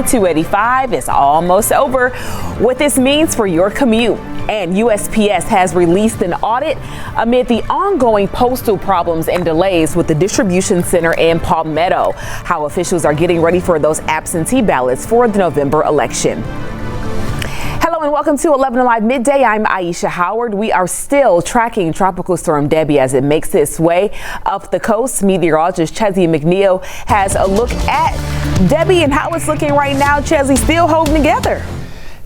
I-285 is almost over. What this means for your commute. And USPS has released an audit amid the ongoing postal problems and delays with the distribution center in Palmetto. How officials are getting ready for those absentee ballots for the November election. Hello and welcome to 11Alive Midday. I'm Aisha Howard. We are still tracking Tropical Storm Debby as it makes its way up the coast. Meteorologist Chessie McNeil has a look at Debby and how it's looking right now. Chessie, still holding together.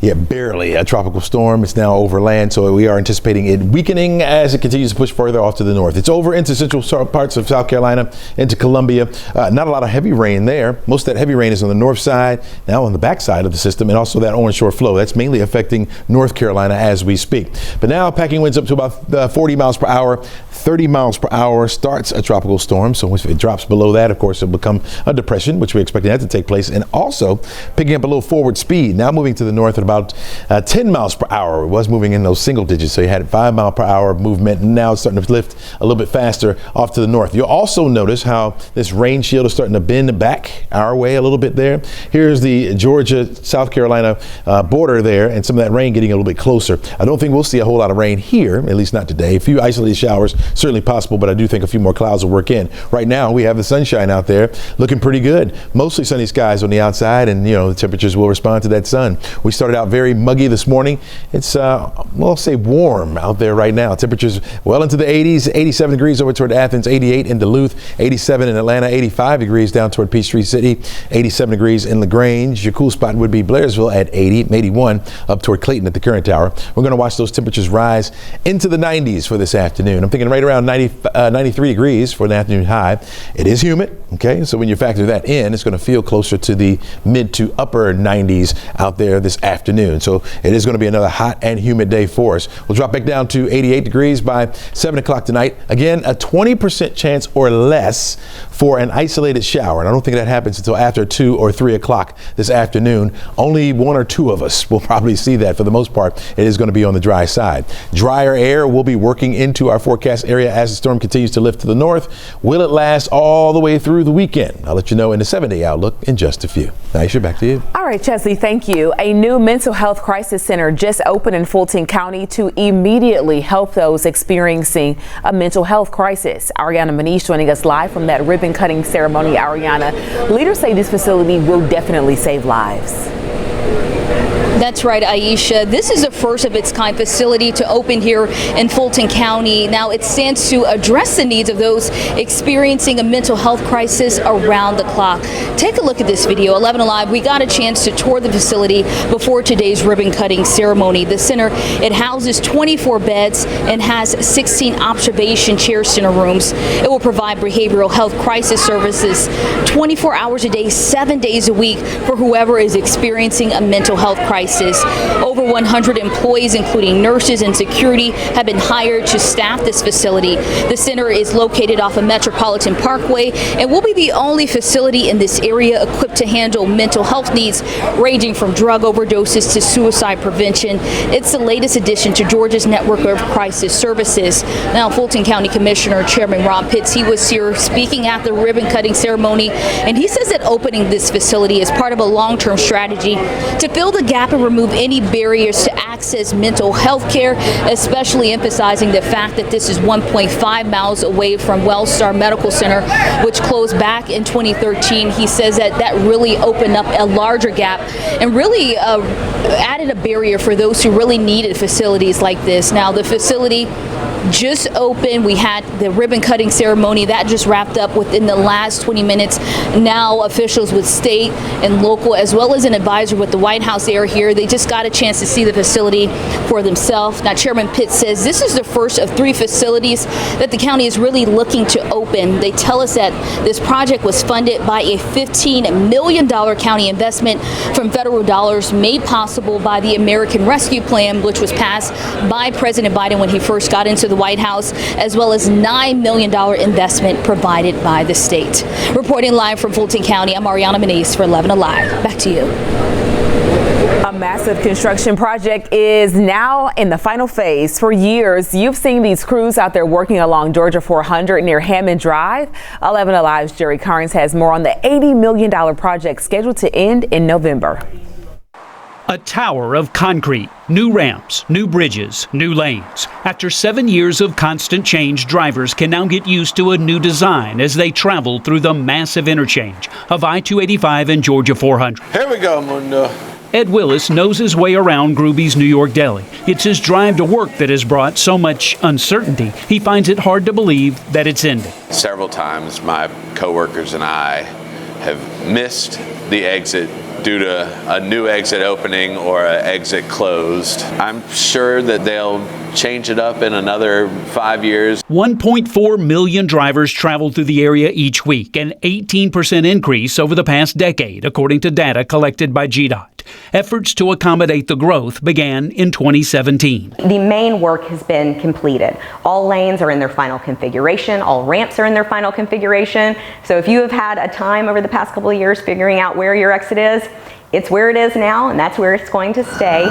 Yeah, barely. A tropical storm. It's now over land, so we are anticipating it weakening as it continues to push further off to the north. It's over into central parts of South Carolina, into Columbia. Not a lot of heavy rain there. Most of that heavy rain is on the north side, now on the back side of the system, and also that Orange Shore flow. That's mainly affecting North Carolina as we speak. But now packing winds up to about 40 miles per hour. 30 miles per hour starts a tropical storm. So if it drops below that, of course, it'll become a depression, which we're expecting that to take place. And also picking up a little forward speed, now moving to the north at about 10 miles per hour. It was moving in those single digits. So you had 5 mile per hour movement. And now it's starting to lift a little bit faster off to the north. You'll also notice how this rain shield is starting to bend back our way a little bit there. Here's the Georgia, South Carolina border there, and some of that rain getting a little bit closer. I don't think we'll see a whole lot of rain here, at least not today. A few isolated showers, certainly possible, but I do think a few more clouds will work in. Right now, we have the sunshine out there looking pretty good. Mostly sunny skies on the outside, and the temperatures will respond to that sun. We started out very muggy this morning. It's, we'll say warm out there right now. Temperatures well into the 80s, 87 degrees over toward Athens, 88 in Duluth, 87 in Atlanta, 85 degrees down toward Peachtree City, 87 degrees in LaGrange. Your cool spot would be Blairsville at 80, 81 up toward Clayton at the current hour. We're going to watch those temperatures rise into the 90s for this afternoon. I'm thinking right around 93 degrees for an afternoon high. It is humid, okay? So when you factor that in, it's going to feel closer to the mid to upper 90s out there this afternoon. So it is going to be another hot and humid day for us. We'll drop back down to 88 degrees by 7 o'clock tonight. Again, a 20% chance or less for an isolated shower. And I don't think that happens until after 2 or 3 o'clock this afternoon. Only 1 or 2 of us will probably see that. For the most part, it is going to be on the dry side. Drier air will be working into our forecast area as the storm continues to lift to the north. Will it last all the way through the weekend? I'll let you know in the 7-day outlook in just a few. Aisha, back to you. All right, Chessie, thank you. A new mental health crisis center just opened in Fulton County to immediately help those experiencing a mental health crisis. Ariana Manish joining us live from that ribbon cutting ceremony. Ariana, leaders say this facility will definitely save lives. That's right, Aisha. This is a first of its kind facility to open here in Fulton County. Now it stands to address the needs of those experiencing a mental health crisis around the clock. Take a look at this video. 11Alive, we got a chance to tour the facility before today's ribbon cutting ceremony. The center, it houses 24 beds and has 16 observation care center rooms. It will provide behavioral health crisis services 24 hours a day, 7 days a week for whoever is experiencing a mental health crisis. Over 100 employees, including nurses and security, have been hired to staff this facility. The center is located off of Metropolitan Parkway and will be the only facility in this area equipped to handle mental health needs ranging from drug overdoses to suicide prevention. It's the latest addition to Georgia's network of crisis services. Now, Fulton County Commissioner Chairman Rob Pitts, he was here speaking at the ribbon cutting ceremony, and he says that opening this facility is part of a long-term strategy to fill the gap and remove any barriers to access mental health care, especially emphasizing the fact that this is 1.5 miles away from Wellstar Medical Center, which closed back in 2013. He says that really opened up a larger gap and really added a barrier for those who really needed facilities like this. Now, the facility just opened. We had the ribbon cutting ceremony that just wrapped up within the last 20 minutes. Now officials with state and local, as well as an advisor with the White House, are here. They just got a chance to see the facility for themselves. Now, Chairman Pitt says this is the first of 3 facilities that the county is really looking to open. They tell us that this project was funded by a $15 million county investment from federal dollars made possible by the American Rescue Plan, which was passed by President Biden when he first got into the White House, as well as $9 million investment provided by the state. Reporting live from Fulton County, I'm Ariana Manish for 11Alive. Back to you. A massive construction project is now in the final phase. For years, you've seen these crews out there working along Georgia 400 near Hammond Drive. 11Alive's Jerry Carnes has more on the $80 million project scheduled to end in November. A tower of concrete, new ramps, new bridges, new lanes. After 7 years of constant change, drivers can now get used to a new design as they travel through the massive interchange of I-285 and Georgia 400. Here we go, Mundo. Ed Willis knows his way around Groovy's New York Deli. It's his drive to work that has brought so much uncertainty. He finds it hard to believe that it's ending. Several times my coworkers and I have missed the exit due to a new exit opening or an exit closed. I'm sure that they'll change it up in another 5 years. 1.4 million drivers travel through the area each week, an 18% increase over the past decade, according to data collected by GDOT. Efforts to accommodate the growth began in 2017. The main work has been completed. All lanes are in their final configuration. All ramps are in their final configuration. So if you have had a time over the past couple of years figuring out where your exit is, it's where it is now, and that's where it's going to stay.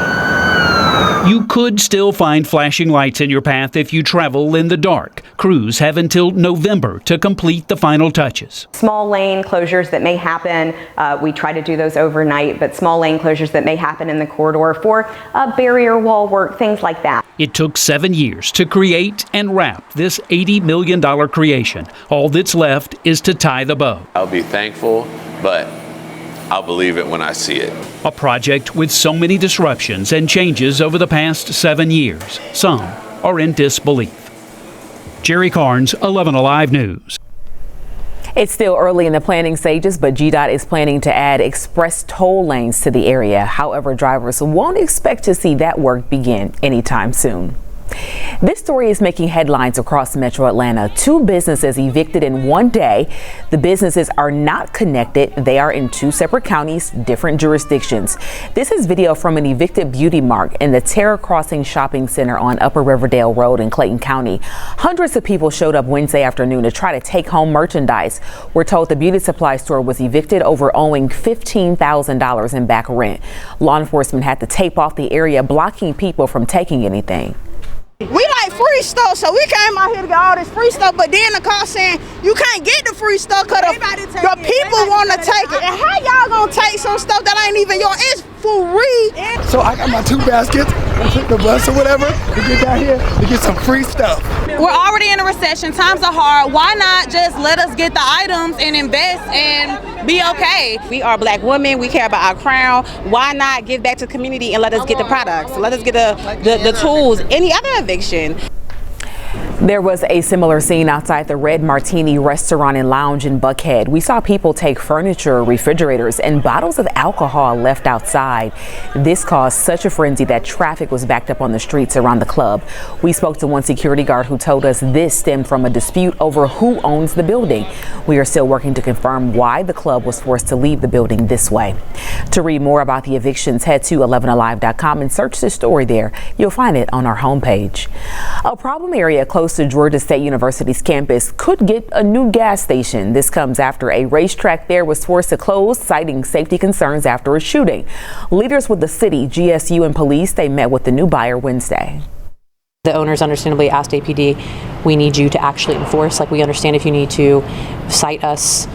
You could still find flashing lights in your path if you travel in the dark. Crews have until November to complete the final touches. Small lane closures that may happen, we try to do those overnight, but small lane closures that may happen in the corridor for barrier wall work, things like that. It took 7 years to create and wrap this $80 million creation. All that's left is to tie the bow. I'll be thankful, but I'll believe it when I see it. A project with so many disruptions and changes over the past 7 years. Some are in disbelief. Jerry Carnes, 11Alive News. It's still early in the planning stages, but GDOT is planning to add express toll lanes to the area. However, drivers won't expect to see that work begin anytime soon. This story is making headlines across Metro Atlanta. 2 businesses evicted in one day. The businesses are not connected. They are in 2 separate counties, different jurisdictions. This is video from an evicted beauty mart in the Terra Crossing Shopping Center on Upper Riverdale Road in Clayton County. Hundreds of people showed up Wednesday afternoon to try to take home merchandise. We're told the beauty supply store was evicted over owing $15,000 in back rent. Law enforcement had to tape off the area, blocking people from taking anything. We like free stuff, so we came out here to get all this free stuff, but then the car saying you can't get the free stuff because the people want to take it. And how y'all gonna take some stuff that ain't even yours? It's free. So I got my 2 baskets, I took the bus or whatever to get down here to get some free stuff. We're already in a recession, times are hard. Why not just let us get the items and invest and be okay? We are Black women, we care about our crown. Why not give back to the community and let us get the products? Let us get the tools, any other eviction. There was a similar scene outside the Red Martini restaurant and lounge in Buckhead. We saw people take furniture, refrigerators, and bottles of alcohol left outside. This caused such a frenzy that traffic was backed up on the streets around the club. We spoke to one security guard who told us this stemmed from a dispute over who owns the building. We are still working to confirm why the club was forced to leave the building this way. To read more about the evictions, head to 11alive.com and search the story there. You'll find it on our homepage. A problem area close to Georgia State University's campus could get a new gas station. This comes after a racetrack there was forced to close, citing safety concerns after a shooting. Leaders with the city, GSU, and police, they met with the new buyer Wednesday. The owners understandably asked APD, we need you to actually enforce. Like, we understand if you need to cite us,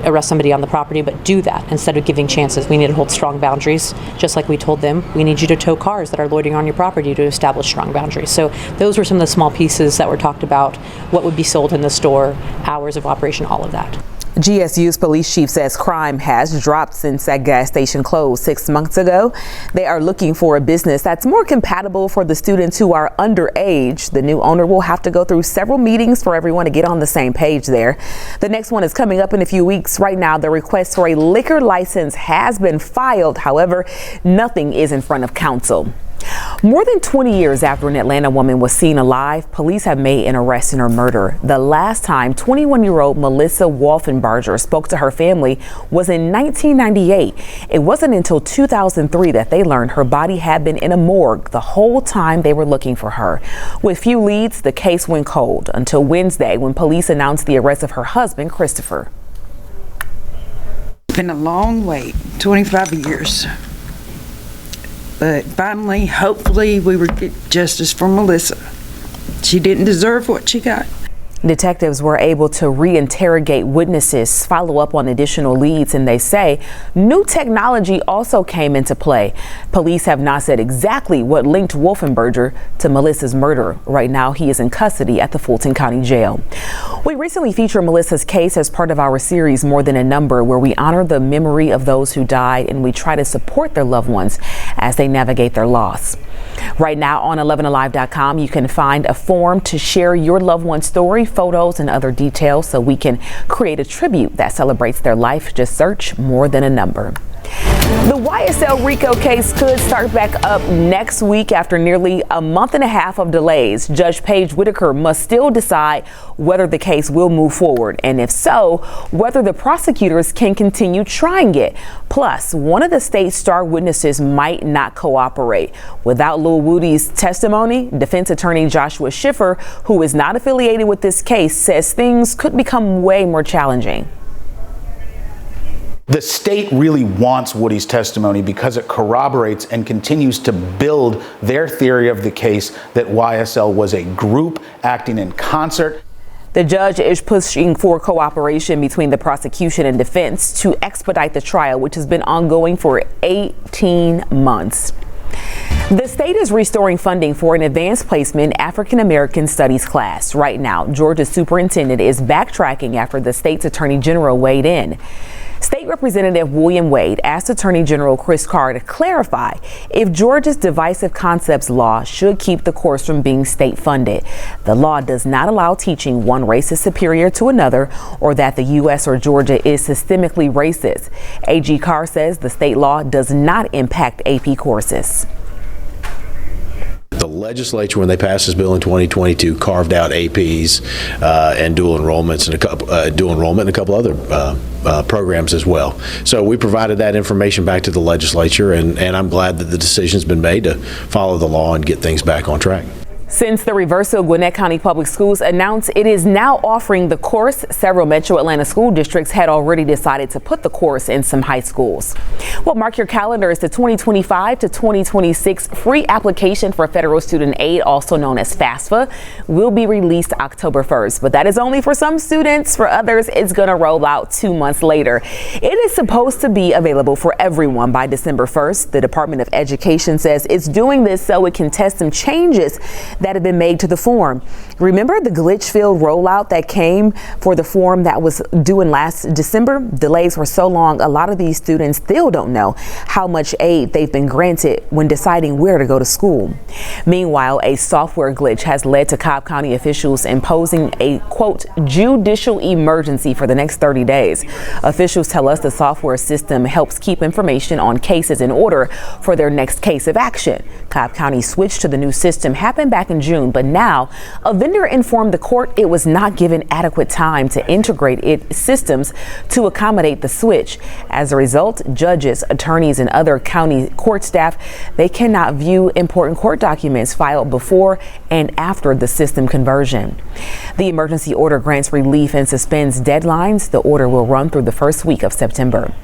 arrest somebody on the property, but do that instead of giving chances. We need to hold strong boundaries, just like we told them we need you to tow cars that are loitering on your property to establish strong boundaries. So those were some of the small pieces that were talked about, what would be sold in the store, hours of operation, all of that. GSU's police chief says crime has dropped since that gas station closed 6 months ago. They are looking for a business that's more compatible for the students who are underage. The new owner will have to go through several meetings for everyone to get on the same page there. The next one is coming up in a few weeks. Right now, the request for a liquor license has been filed. However, nothing is in front of council. More than 20 years after an Atlanta woman was seen alive, police have made an arrest in her murder. The last time 21-year-old Melissa Wolfenbarger spoke to her family was in 1998. It wasn't until 2003 that they learned her body had been in a morgue the whole time they were looking for her. With few leads, the case went cold until Wednesday when police announced the arrest of her husband, Christopher. It's been a long wait, 25 years. But finally, hopefully, we will get justice for Melissa. She didn't deserve what she got. Detectives were able to reinterrogate witnesses, follow up on additional leads, and they say new technology also came into play. Police have not said exactly what linked Wolfenberger to Melissa's murder. Right now, he is in custody at the Fulton County Jail. We recently featured Melissa's case as part of our series More Than a Number, where we honor the memory of those who died and we try to support their loved ones as they navigate their loss. Right now on 11alive.com, you can find a form to share your loved one's story, photos, and other details so we can create a tribute that celebrates their life. Just search More Than a Number. The YSL RICO case could start back up next week after nearly a month and a half of delays. Judge Paige Whitaker must still decide whether the case will move forward, and if so, whether the prosecutors can continue trying it. Plus, one of the state's star witnesses might not cooperate. Without Lil Woody's testimony, defense attorney Joshua Schiffer, who is not affiliated with this case, says things could become way more challenging. The state really wants Woody's testimony because it corroborates and continues to build their theory of the case that YSL was a group acting in concert. The judge is pushing for cooperation between the prosecution and defense to expedite the trial, which has been ongoing for 18 months. The state is restoring funding for an advanced placement African American studies class. Right now, Georgia's superintendent is backtracking after the state's attorney general weighed in. State Representative William Wade asked Attorney General Chris Carr to clarify if Georgia's divisive concepts law should keep the course from being state funded. The law does not allow teaching one race is superior to another or that the U.S. or Georgia is systemically racist. AG Carr says the state law does not impact AP courses. The legislature, when they passed this bill in 2022, carved out APs and dual enrollment and a couple other programs as well. So we provided that information back to the legislature, and I'm glad that the decision's been made to follow the law and get things back on track. Since the reversal, Gwinnett County Public Schools announced it is now offering the course. Several Metro Atlanta school districts had already decided to put the course in some high schools. Well, mark your calendars. The 2025 to 2026 free application for federal student aid, also known as FAFSA, will be released October 1st. But that is only for some students. For others, it's going to roll out 2 months later. It is supposed to be available for everyone by December 1st. The Department of Education says it's doing this so it can test some changes that have been made to the form. Remember the glitch-filled rollout that came for the form that was due in last December? Delays were so long, a lot of these students still don't know how much aid they've been granted when deciding where to go to school. Meanwhile, a software glitch has led to Cobb County officials imposing a, quote, judicial emergency for the next 30 days. Officials tell us the software system helps keep information on cases in order for their next case of action. Cobb County switched to the new system happened back in June, but now a vendor informed the court it was not given adequate time to integrate its systems to accommodate the switch. As a result, judges, attorneys, and other county court staff, they cannot view important court documents filed before and after the system conversion. The emergency order grants relief and suspends deadlines. The order will run through the first week of September.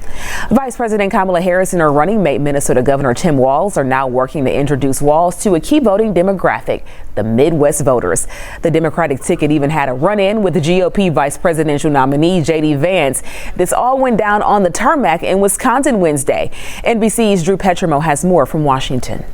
Vice President Kamala Harris and her running mate, Minnesota Governor Tim Walz, are now working to introduce Walz to a key voting demographic, the Midwest voters. The Democratic ticket even had a run-in with the GOP vice presidential nominee, J.D. Vance. This all went down on the tarmac in Wisconsin Wednesday. NBC's Drew Petrimo has more from Washington.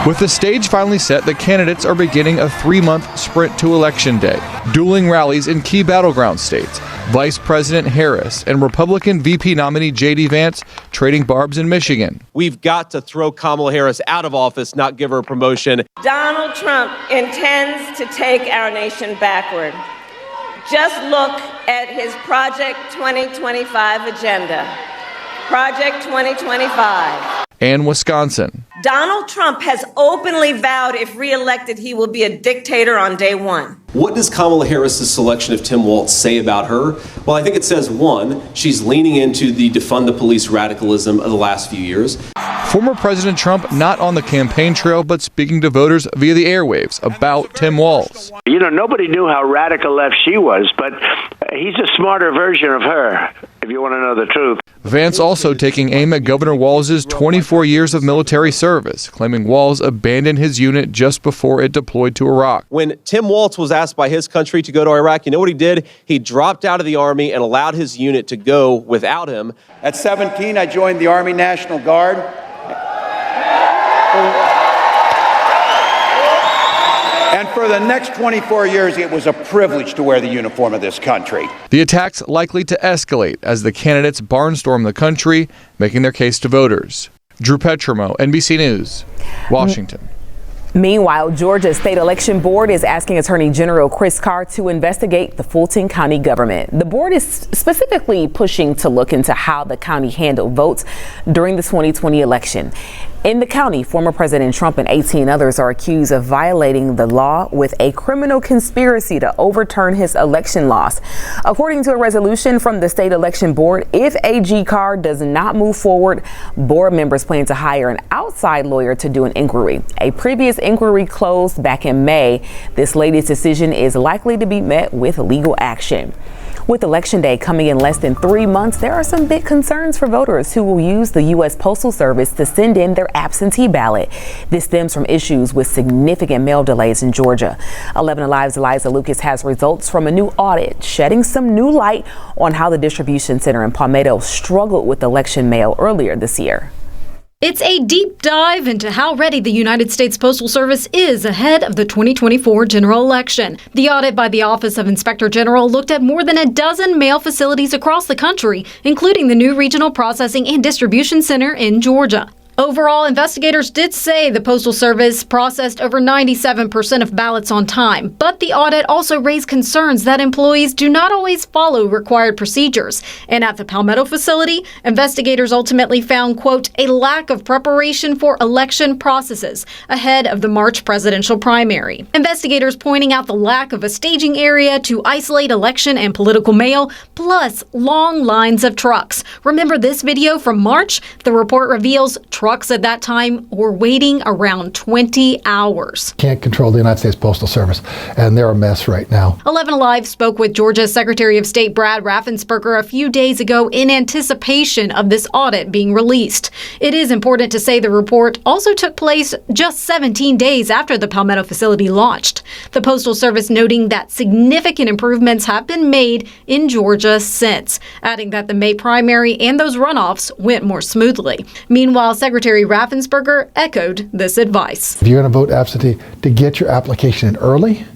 With the stage finally set, the candidates are beginning a 3-month sprint to Election Day. Dueling rallies in key battleground states. Vice President Harris and Republican VP nominee J.D. Vance trading barbs in Michigan. We've got to throw Kamala Harris out of office, not give her a promotion. Donald Trump intends to take our nation backward. Just look at his Project 2025 agenda. Project 2025. And Wisconsin. Donald Trump has openly vowed if reelected, he will be a dictator on day one. What does Kamala Harris's selection of Tim Walz say about her? Well, I think it says, one, she's leaning into the defund the police radicalism of the last few years. Former President Trump not on the campaign trail, but speaking to voters via the airwaves about Tim Walz. You know, nobody knew how radical left she was, but He's a smarter version of her, if you want to know the truth. Vance also taking aim at Governor Walz's 24 years of military service, claiming Walz abandoned his unit just before it deployed to Iraq. When Tim Walz was asked by his country to go to Iraq, you know what he did? He dropped out of the Army and allowed his unit to go without him. At 17, I joined the Army National Guard. And for the next 24 years, it was a privilege to wear the uniform of this country. The attacks likely to escalate as the candidates barnstorm the country, making their case to voters. Drew Petrimo, NBC News, Washington. Meanwhile, Georgia State Election Board is asking Attorney General Chris Carr to investigate the Fulton County government. The board is specifically pushing to look into how the county handled votes during the 2020 election. In the county, former President Trump and 18 others are accused of violating the law with a criminal conspiracy to overturn his election loss. According to a resolution from the State Election Board, if AG Carr does not move forward, board members plan to hire an outside lawyer to do an inquiry. A previous inquiry closed back in May. This latest decision is likely to be met with legal action. With Election Day coming in less than 3 months, there are some big concerns for voters who will use the U.S. Postal Service to send in their absentee ballot. This stems from issues with significant mail delays in Georgia. 11Alive's Eliza Lucas has results from a new audit, shedding some new light on how the distribution center in Palmetto struggled with election mail earlier this year. It's a deep dive into how ready the United States Postal Service is ahead of the 2024 general election. The audit by the Office of Inspector General looked at more than a dozen mail facilities across the country, including the new Regional Processing and Distribution Center in Georgia. Overall, investigators did say the Postal Service processed over 97% of ballots on time, but the audit also raised concerns that employees do not always follow required procedures. And at the Palmetto facility, investigators ultimately found, quote, a lack of preparation for election processes ahead of the March presidential primary. Investigators pointing out the lack of a staging area to isolate election and political mail, plus long lines of trucks. Remember this video from March? The report reveals trucks at that time were waiting around 20 hours. Can't control the United States Postal Service, and they're a mess right now. 11Alive spoke with Georgia's Secretary of State Brad Raffensperger a few days ago in anticipation of this audit being released. It is important to say the report also took place just 17 days after the Palmetto facility launched. The Postal Service noting that significant improvements have been made in Georgia since, adding that the May primary and those runoffs went more smoothly. Meanwhile, Secretary Raffensperger echoed this advice. If you're going to vote absentee, to get your application in early,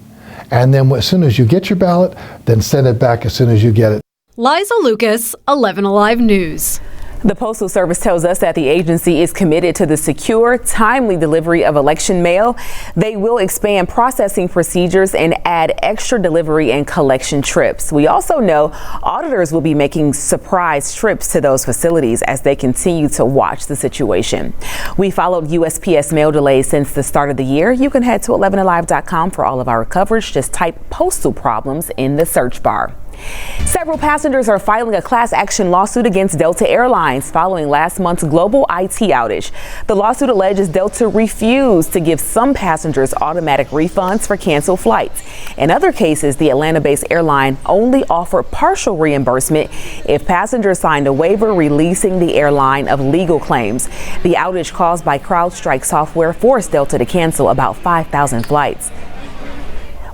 and then as soon as you get your ballot, then send it back as soon as you get it. Liza Lucas, 11Alive News. The Postal Service tells us that the agency is committed to the secure, timely delivery of election mail. They will expand processing procedures and add extra delivery and collection trips. We also know auditors will be making surprise trips to those facilities as they continue to watch the situation. We followed USPS mail delays since the start of the year. You can head to 11alive.com for all of our coverage. Just type postal problems in the search bar. Several passengers are filing a class action lawsuit against Delta Airlines following last month's global IT outage. The lawsuit alleges Delta refused to give some passengers automatic refunds for canceled flights. In other cases, the Atlanta-based airline only offered partial reimbursement if passengers signed a waiver releasing the airline of legal claims. The outage caused by CrowdStrike software forced Delta to cancel about 5,000 flights.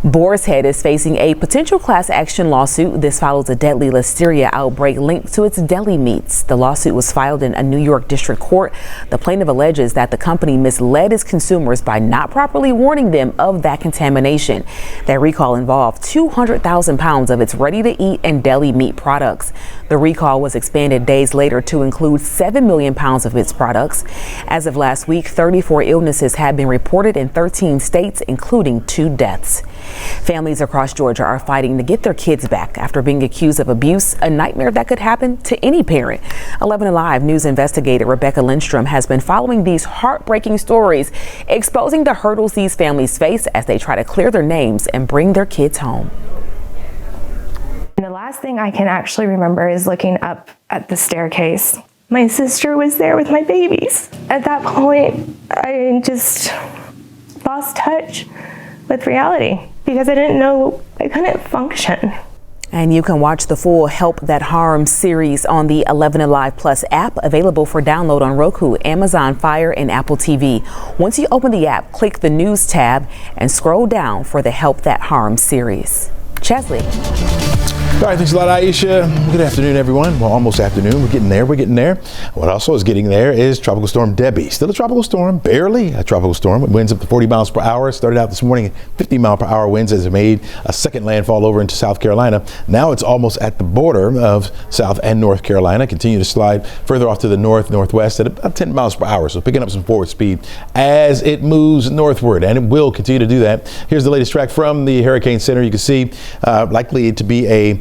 Boar's Head is facing a potential class action lawsuit. This follows a deadly listeria outbreak linked to its deli meats. The lawsuit was filed in a New York district court. The plaintiff alleges that the company misled its consumers by not properly warning them of that contamination. That recall involved 200,000 pounds of its ready-to-eat and deli meat products. The recall was expanded days later to include 7 million pounds of its products. As of last week, 34 illnesses have been reported in 13 states, including 2 deaths. Families across Georgia are fighting to get their kids back after being accused of abuse, a nightmare that could happen to any parent. 11Alive News investigator Rebecca Lindstrom has been following these heartbreaking stories, exposing the hurdles these families face as they try to clear their names and bring their kids home. The last thing I can actually remember is looking up at the staircase. My sister was there with my babies. At that point, I just lost touch with reality because I didn't know, I couldn't function. And you can watch the full Help That Harm series on the 11Alive Plus app, available for download on Roku, Amazon Fire, and Apple TV. Once you open the app, click the News tab and scroll down for the Help That Harm series. Chesley. All right, thanks a lot, Aisha. Good afternoon, everyone. Well, almost afternoon. We're getting there. What also is getting there is Tropical Storm Debby. Still a tropical storm, barely a tropical storm. It winds up to 40 miles per hour. Started out this morning at 50 mile per hour winds as it made a second landfall over into South Carolina. Now it's almost at the border of South and North Carolina. Continue to slide further off to the northwest at about 10 miles per hour. So picking up some forward speed as it moves northward, and it will continue to do that. Here's the latest track from the Hurricane Center. You can see likely to be a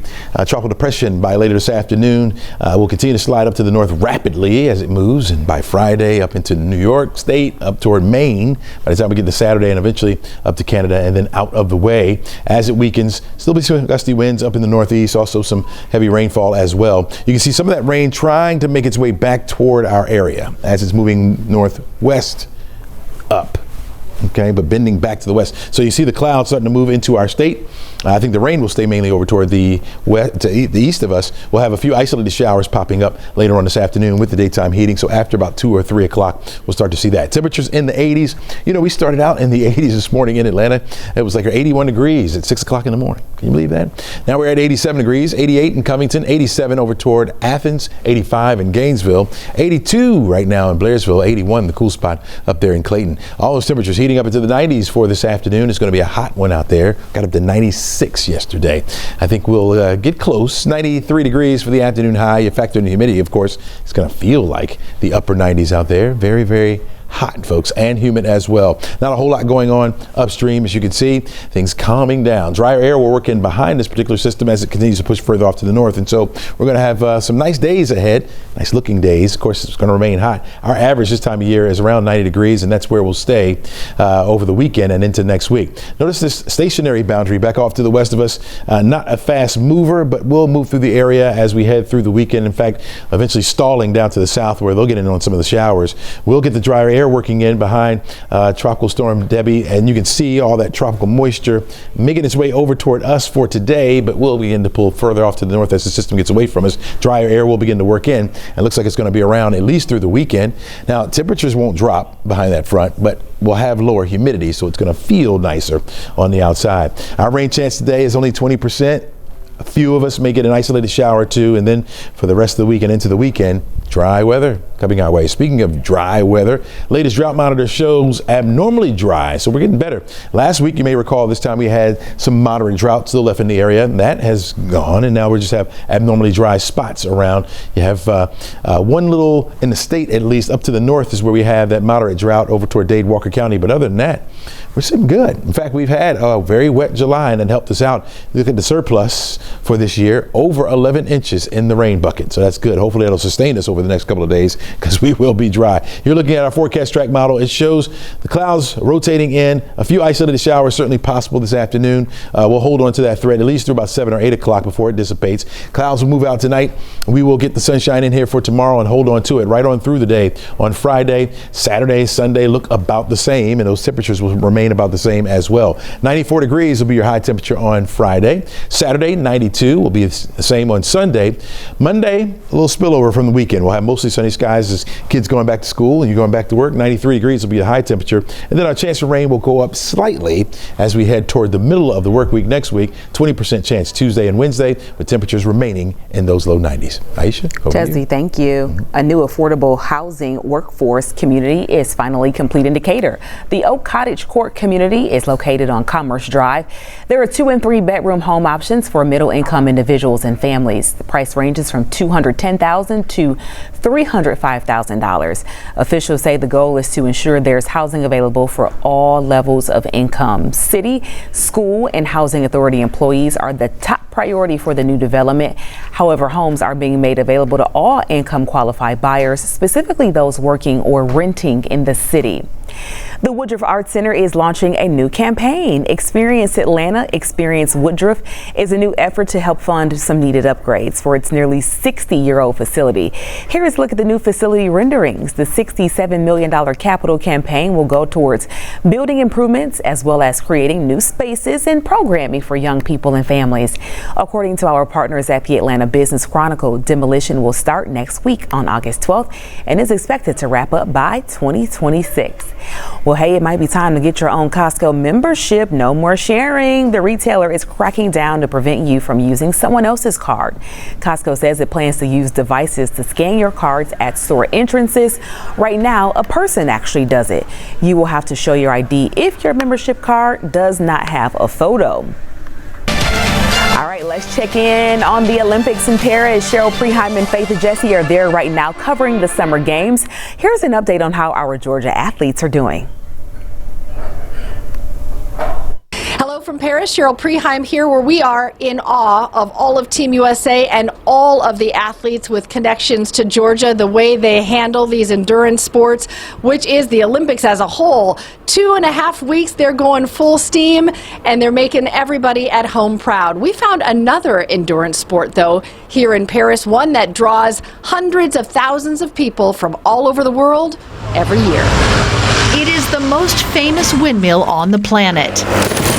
tropical depression by later this afternoon. Will continue to slide up to the north rapidly as it moves, and by Friday up into New York State, up toward Maine. By the time we get to Saturday, and eventually up to Canada, and then out of the way as it weakens. Still be some gusty winds up in the northeast, also some heavy rainfall as well. You can see some of that rain trying to make its way back toward our area as it's moving northwest up. Okay, but bending back to the west. So you see the clouds starting to move into our state. I think the rain will stay mainly over toward the west, to the east of us. We'll have a few isolated showers popping up later on this afternoon with the daytime heating. So after about 2 or 3 o'clock, we'll start to see that. Temperatures in the 80s. You know, we started out in the 80s this morning in Atlanta. It was like 81 degrees at 6 o'clock in the morning. Can you believe that? Now we're at 87 degrees, 88 in Covington, 87 over toward Athens, 85 in Gainesville, 82 right now in Blairsville, 81 the cool spot up there in Clayton. All those temperatures heating up into the 90s for this afternoon. It's going to be a hot one out there. Got up to 96 yesterday. I think we'll get close. 93 degrees for the afternoon high. You factor in the humidity, of course. It's going to feel like the upper 90s out there. Very, very hot, folks, and humid as well. Not a whole lot going on upstream, as you can see. Things calming down. Drier air will work in behind this particular system as it continues to push further off to the north. And so we're going to have some nice days ahead, nice looking days. Of course, it's going to remain hot. Our average this time of year is around 90 degrees, and that's where we'll stay over the weekend and into next week. Notice this stationary boundary back off to the west of us. Not a fast mover, but will move through the area as we head through the weekend. In fact, eventually stalling down to the south where they'll get in on some of the showers. We'll get the drier air working in behind Tropical Storm Debby, and you can see all that tropical moisture making its way over toward us for today, but will begin to pull further off to the north as the system gets away from us. Drier air will begin to work in, and looks like it's going to be around at least through the weekend. Now, temperatures won't drop behind that front, but we'll have lower humidity, so it's going to feel nicer on the outside. Our rain chance today is only 20%. A few of us may get an isolated shower or two, and then for the rest of the week and into the weekend, dry weather coming our way. Speaking of dry weather, latest drought monitor shows abnormally dry, so we're getting better. Last week, you may recall, this time we had some moderate drought still left in the area, and that has gone, and now we just have abnormally dry spots around. You have one little, in the state at least, up to the north is where we have that moderate drought over toward Dade, Walker County, but other than that, we're sitting good. In fact, we've had a very wet July, and that helped us out. Look at the surplus for this year, over 11 inches in the rain bucket. So that's good. Hopefully it'll sustain us over the next couple of days, because we will be dry. You're looking at our forecast track model. It shows the clouds rotating in. A few isolated showers certainly possible this afternoon. We'll hold on to that thread at least through about 7 or 8 o'clock before it dissipates. Clouds will move out tonight. We will get the sunshine in here for tomorrow and hold on to it right on through the day. On Friday, Saturday, Sunday look about the same, and those temperatures will remain about the same as well. 94 degrees will be your high temperature on Friday. Saturday, 92 will be the same on Sunday. Monday, a little spillover from the weekend. We'll have mostly sunny skies as kids going back to school and you're going back to work. 93 degrees will be the high temperature. And then our chance for rain will go up slightly as we head toward the middle of the work week next week. 20% chance Tuesday and Wednesday, with temperatures remaining in those low 90s. Aisha, over to you. Jesse, thank you. A new affordable housing workforce community is finally complete in Decatur. The Oak Cottage Court community is located on Commerce Drive. There are 2 and 3 bedroom home options for middle income individuals and families. The price ranges from $210,000 to $305,000. Officials say the goal is to ensure there's housing available for all levels of income. City, school, and housing authority employees are the top priority for the new development. However, homes are being made available to all income qualified buyers, specifically those working or renting in the city. The Woodruff Arts Center is launching a new campaign. Experience Atlanta, Experience Woodruff is a new effort to help fund some needed upgrades for its nearly 60-year-old facility. Here is a look at the new facility renderings. The $67 million capital campaign will go towards building improvements as well as creating new spaces and programming for young people and families. According to our partners at the Atlanta Business Chronicle, demolition will start next week on August 12th and is expected to wrap up by 2026. Well, hey, it might be time to get your own Costco membership. No more sharing. The retailer is cracking down to prevent you from using someone else's card. Costco says it plans to use devices to scan your cards at store entrances. Right now, a person actually does it. You will have to show your ID if your membership card does not have a photo. All right, let's check in on the Olympics in Paris. Cheryl Preheim and Faith Jesse are there right now covering the summer games. Here's an update on how our Georgia athletes are doing. Hello from Paris, Cheryl Preheim here, where we are in awe of all of Team USA and all of the athletes with connections to Georgia, the way they handle these endurance sports, which is the Olympics as a whole. 2.5 weeks, they're going full steam, and they're making everybody at home proud. We found another endurance sport, though, here in Paris, one that draws hundreds of thousands of people from all over the world every year. It is the most famous windmill on the planet.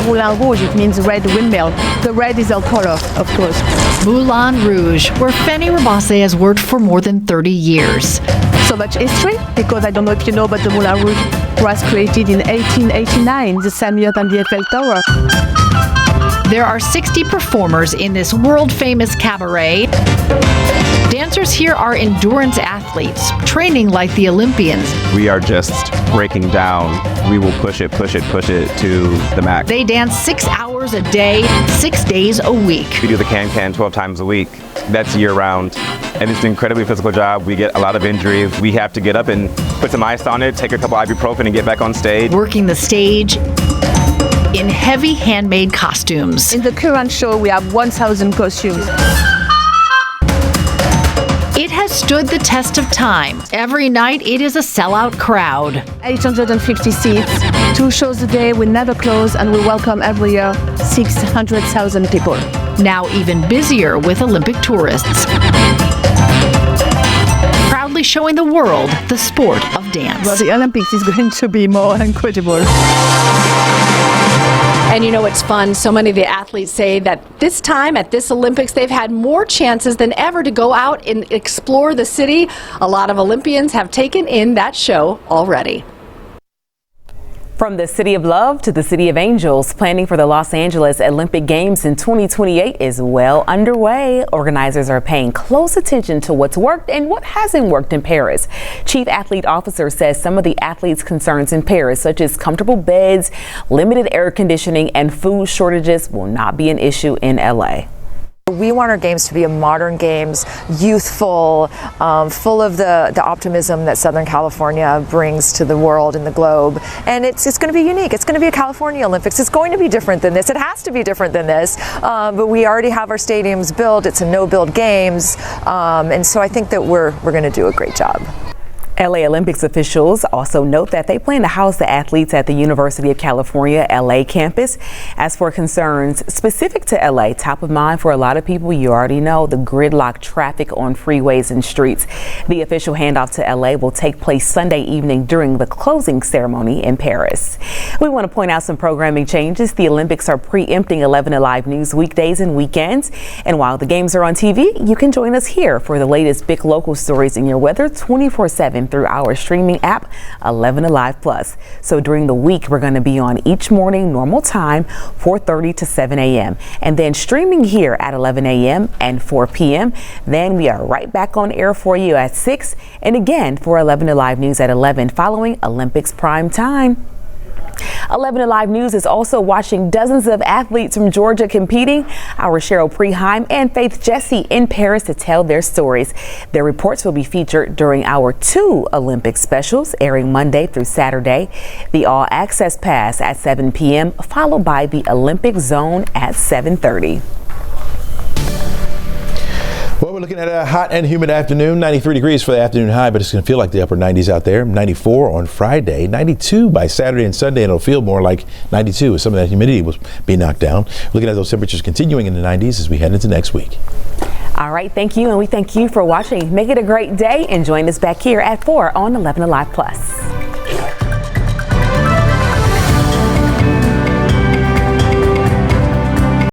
Moulin Rouge, it means red windmill. The red is our color, of course. Moulin Rouge, where Fanny Rabase has worked for more than 30 years. So much history, because I don't know if you know, but the Moulin Rouge was created in 1889, the same year than the Eiffel Tower. There are 60 performers in this world-famous cabaret. Dancers here are endurance athletes, training like the Olympians. We are just breaking down. We will push it to the max. They dance 6 hours a day, 6 days a week. We do the can 12 times a week. That's year round. And it's an incredibly physical job. We get a lot of injuries. We have to get up and put some ice on it, take a couple ibuprofen and get back on stage. Working the stage in heavy handmade costumes. In the current show, we have 1,000 costumes. It has stood the test of time. Every night, it is a sellout crowd. 850 seats, 2 shows a day, we never close, and we welcome every year 600,000 people. Now even busier with Olympic tourists. Proudly showing the world the sport of dance. Well, the Olympics is going to be more incredible. And you know, it's fun. So many of the athletes say that this time at this Olympics, they've had more chances than ever to go out and explore the city. A lot of Olympians have taken in that show already. From the City of Love to the City of Angels, planning for the Los Angeles Olympic Games in 2028 is well underway. Organizers are paying close attention to what's worked and what hasn't worked in Paris. Chief Athlete Officer says some of the athletes' concerns in Paris, such as comfortable beds, limited air conditioning, and food shortages, will not be an issue in LA. We want our games to be a modern games, youthful, full of the optimism that Southern California brings to the world and the globe. And it's going to be unique. It's going to be a California Olympics. It's going to be different than this. It has to be different than this. But we already have our stadiums built. It's a no-build games. And so I think that we're going to do a great job. LA Olympics officials also note that they plan to house the athletes at the University of California LA campus. As for concerns specific to LA, top of mind for a lot of people, you already know the gridlock traffic on freeways and streets. The official handoff to LA will take place Sunday evening during the closing ceremony in Paris. We want to point out some programming changes. The Olympics are preempting 11Alive News weekdays and weekends. And while the games are on TV, you can join us here for the latest big local stories in your weather 24/7 through our streaming app, 11Alive Plus. So during the week, we're going to be on each morning, normal time, 4:30 to 7 a.m. And then streaming here at 11 a.m. and 4 p.m. Then we are right back on air for you at 6 and again for 11Alive News at 11 following Olympics prime time. 11Alive News is also watching dozens of athletes from Georgia competing. Our Cheryl Preheim and Faith Jesse in Paris to tell their stories. Their reports will be featured during our 2 Olympic specials airing Monday through Saturday. The All Access Pass at 7 p.m. followed by the Olympic Zone at 7:30. Well, we're looking at a hot and humid afternoon. 93 degrees for the afternoon high, but it's going to feel like the upper 90s out there. 94 on Friday, 92 by Saturday and Sunday, and it'll feel more like 92 as some of that humidity will be knocked down. Looking at those temperatures continuing in the 90s as we head into next week. All right, thank you, and we thank you for watching. Make it a great day and join us back here at 4 on 11 Alive Plus.